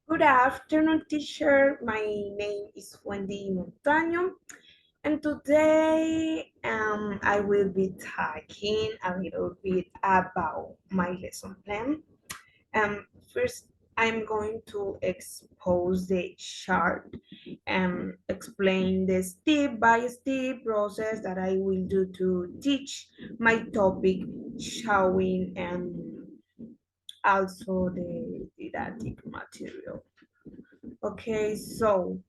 Good afternoon, teacher. My name is Wendy Montaño, and today I will be talking a little bit about my lesson plan. First, I'm going to expose the chart and explain the step-by-step process that I will do to teach my topic, showing also the didactic material. Okay, so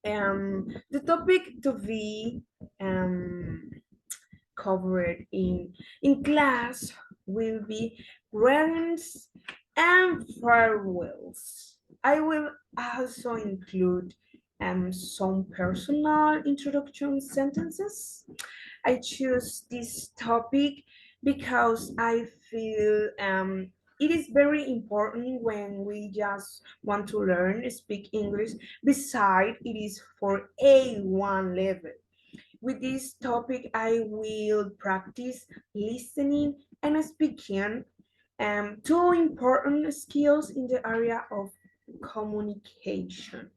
the topic to be um, covered in class will be greetings and farewells. I will also include some personal introduction sentences. I choose this topic because I feel it is very important when we just want to learn speak English. Besides, it is for A1 level. With this topic, I will practice listening and speaking, two important skills in the area of communication.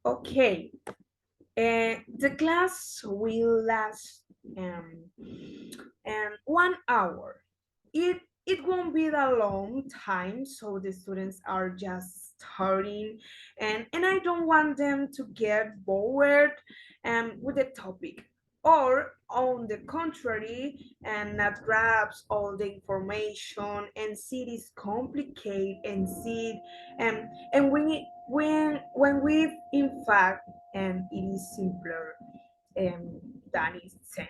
Okay, the class will last um, 1 hour. It won't be a long time, so the students are just starting, and I don't want them to get bored with the topic, or on the contrary, and not grasp all the information and see it is complicated and see it, and when we in fact it is simpler than it seems.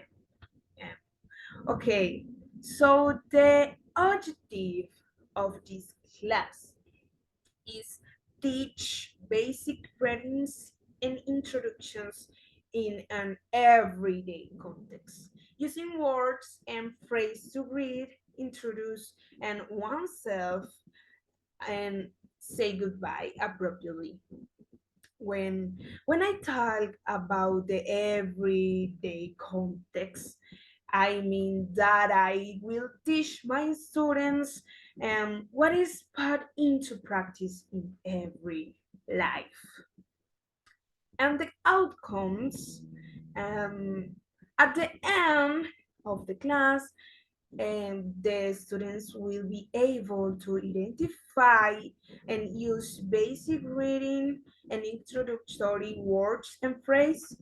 Okay, so the objective of this class is teach basic readings and introductions in an everyday context, using words and phrases to read, introduce, and oneself and say goodbye appropriately. When I talk about the everyday context, I mean that I will teach my students what is put into practice in every life. And the outcomes um, at the end of the class, the students will be able to identify and use basic reading and introductory words and phrases,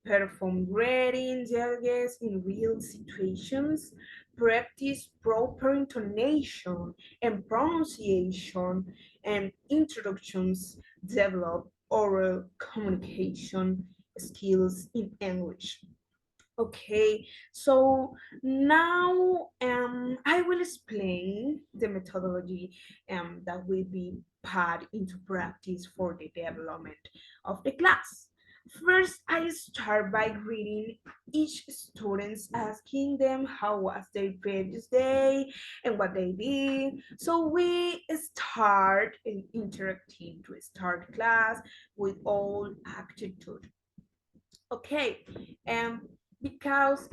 perform reading dialogues in real situations, practice proper intonation and pronunciation, and introductions, develop oral communication skills in English. Okay, so now I will explain the methodology that will be put into practice for the development of the class. First, I start by greeting each student, asking them how was their previous day and what they did. So we start interacting to start class with all attitude. Okay, um, because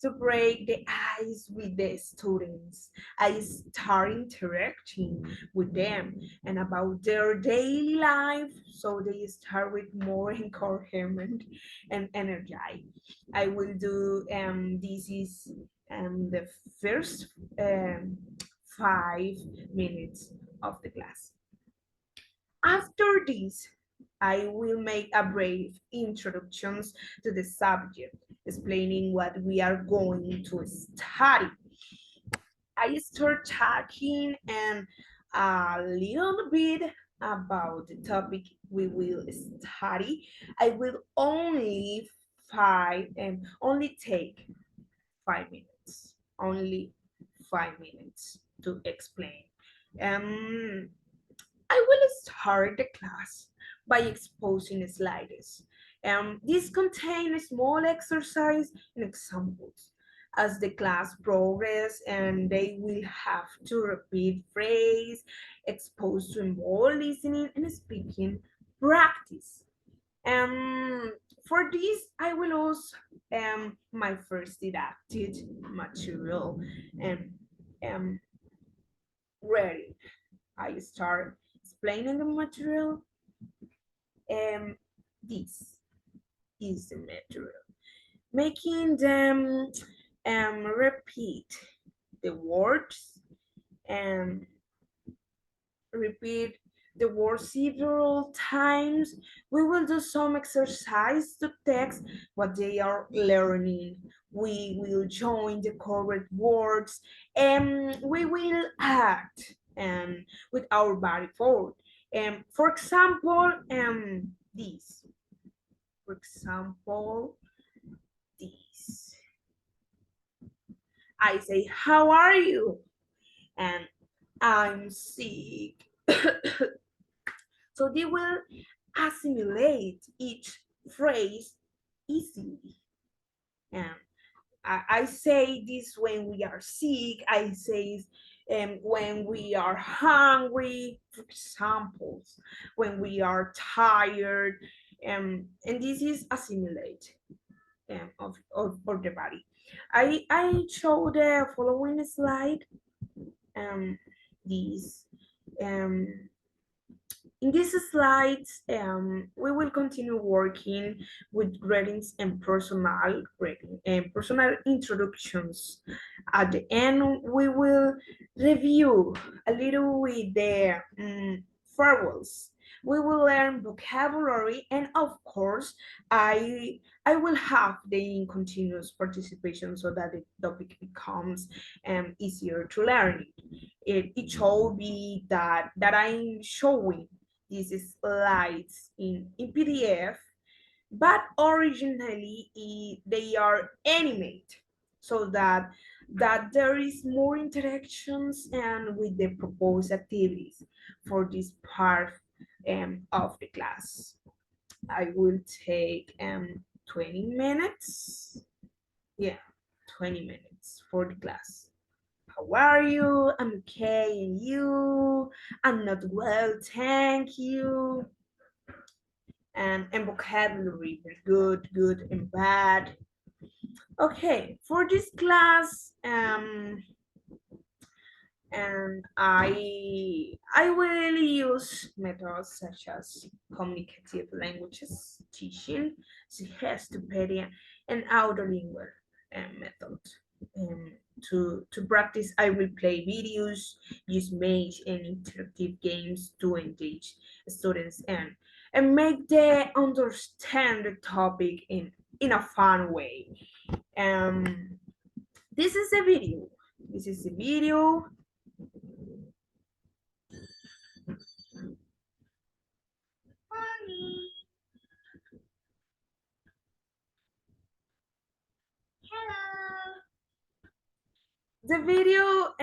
to break the ice with the students, I start interacting with them and about their daily life, so they start with more encouragement and energy. I will do this is the first 5 minutes of the class. After this, I will make a brief introductions to the subject, explaining what we are going to study. I start talking and a little bit about the topic we will study. I will only take 5 minutes, only 5 minutes to explain. Um, I will start the class by exposing slides. These contain a small exercise and examples. As the class progresses, and they will have to repeat phrase, exposed to more listening and speaking practice. Um, for this, I will use my first didactic material. Um, um, Ready. I start explaining the material. Um, this is the material. Making them repeat the words and repeat the words several times. We will do some exercise to text what they are learning. We will join the correct words and we will act with our body forward. For example, this. For example, this. I say, how are you? And I'm sick. So they will assimilate each phrase easily. And I say this when we are sick, I say when we are hungry, for examples, when we are tired, and this is assimilate of the body. I show the following slide. Um, these um, In these slides, we will continue working with greetings and personal introductions. At the end, we will review a little with the farewells. We will learn vocabulary, and of course, I will have the continuous participation so that the topic becomes easier to learn. It should be that I'm showing these slides in PDF, but originally they are animated so that there is more interactions and with the proposed activities for this part of the class. I will take 20 minutes. Yeah, 20 minutes for the class. How are you? I'm okay, and you? I'm not well, thank you. And vocabulary, very good, good, and bad. Okay, for this class, and I will use methods such as communicative languages teaching, Gestopedia, and autolingual method. Um, to practice, I will play videos, use maze and interactive games to engage students and make them understand the topic in a fun way. Um, this is a video. This is a video. The video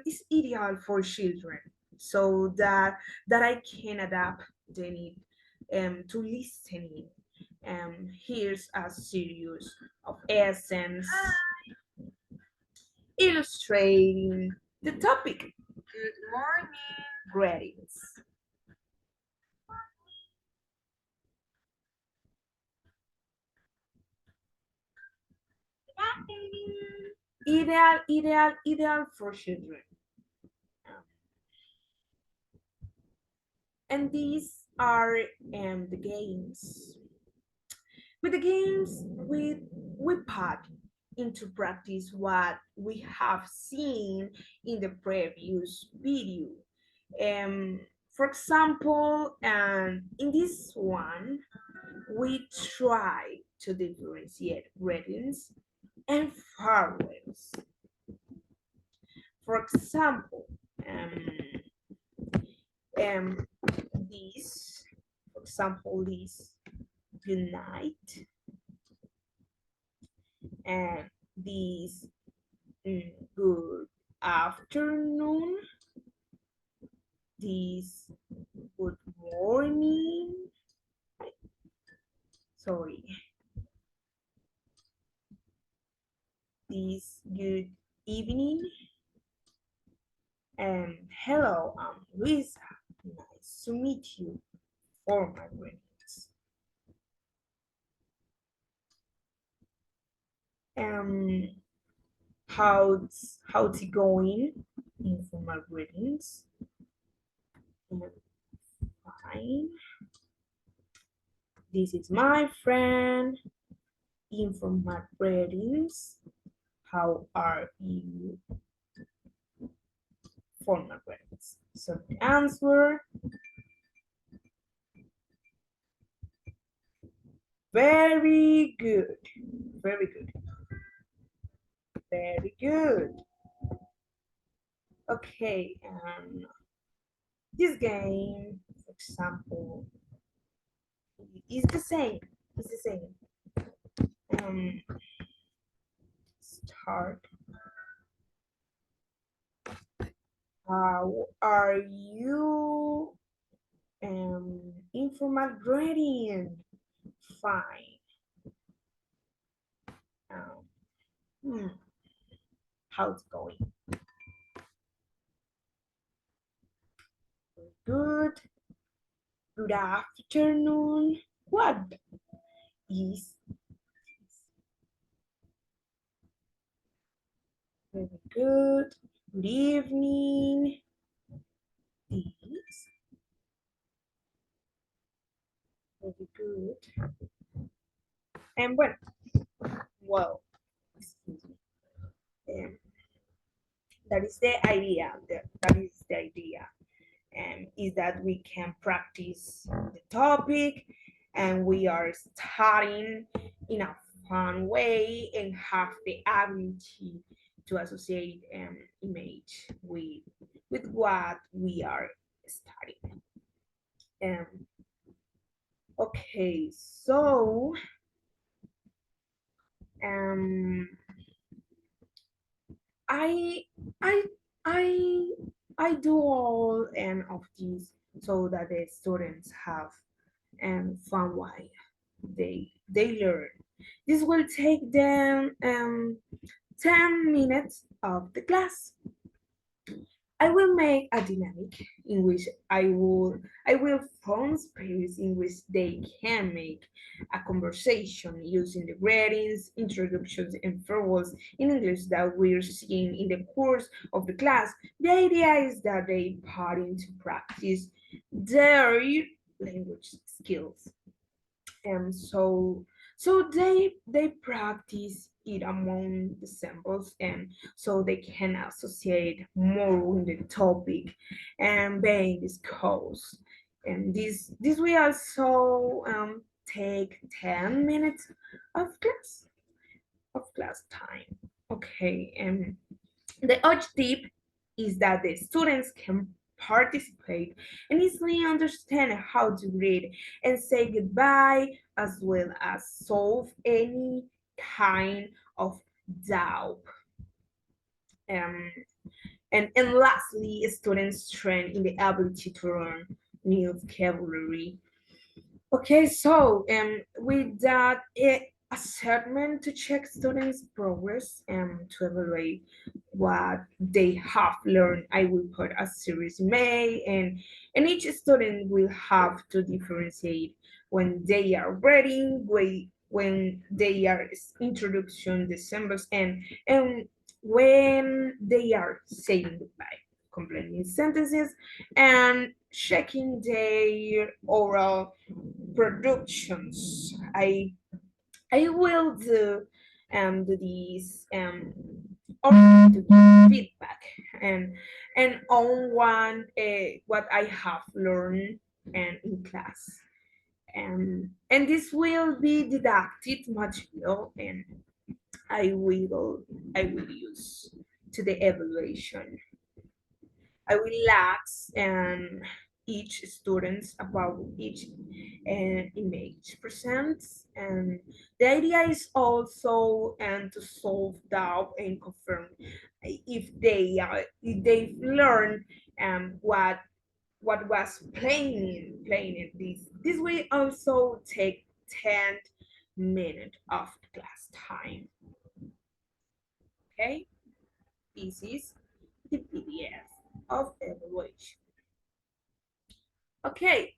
is ideal for children so that I can adapt the need to listening. Here's a series of essence illustrating the topic. Good morning. Greetings. Ideal for children. And these are the games. With the games, we put into practice what we have seen in the previous video. For example, in this one, we try to differentiate greetings and farewells. For example, um, this, for example, this good night and this good afternoon, this good morning, sorry, this good evening, and hello, I'm Luisa. Nice to meet you for my greetings. Um, how's it going? informal greetings. Fine. This is my friend. Informal greetings. How are you? Formal greetings. So the answer. Very good. Very good. Very good. Okay, this game, for example, is the same. It's the same. Um, Start. How are you? Informal gradient. Fine. Um, hmm, how's it going? Good. Good afternoon. What is very good? Good evening. This very good. And well, excuse me. Um, that is the idea. That is the idea. Is that we can practice the topic and we are studying in a fun way and have the ability to associate image with what we are studying. Um, okay, so um, I I I I do all of these so that the students have fun while they learn. This will take them 10 minutes of the class. I will make a dynamic in which I will form space in which they can make a conversation using the greetings, introductions, and farewells in English that we're seeing in the course of the class. The idea is that they put into practice their language skills. So they practice it among the samples, and so they can associate more with the topic and being discussed. And this will also take 10 minutes of class time. Okay, and the objective is that the students can participate and easily understand how to read and say goodbye, as well as solve any kind of doubt. Um, and lastly, students train in the ability to learn new vocabulary. Okay, so with that assessment to check students' progress and to evaluate what they have learned, I will put a series May, and each student will have to differentiate when they are reading, when they are introduction, December's, and when they are saying goodbye, completing sentences, and checking their oral productions. I will do these or to give feedback and on what I have learned and in class. And this will be didactic material, and I will I will use to the evaluation. I will ask each student about each image presents, and the idea is also to solve doubt and confirm if they learn what was playing in this will also take 10 minutes of class time. Okay, this is the PDF of evaluation. Okay.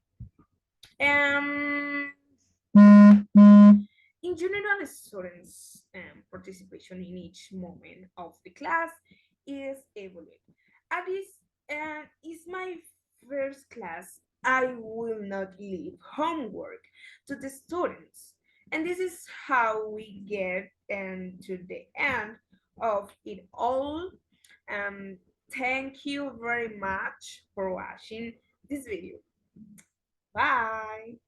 Um, in general, students' participation in each moment of the class is evaluated. At this is my first class. I will not leave homework to the students. And this is how we get to the end of it all. Um, Thank you very much for watching this video. Bye.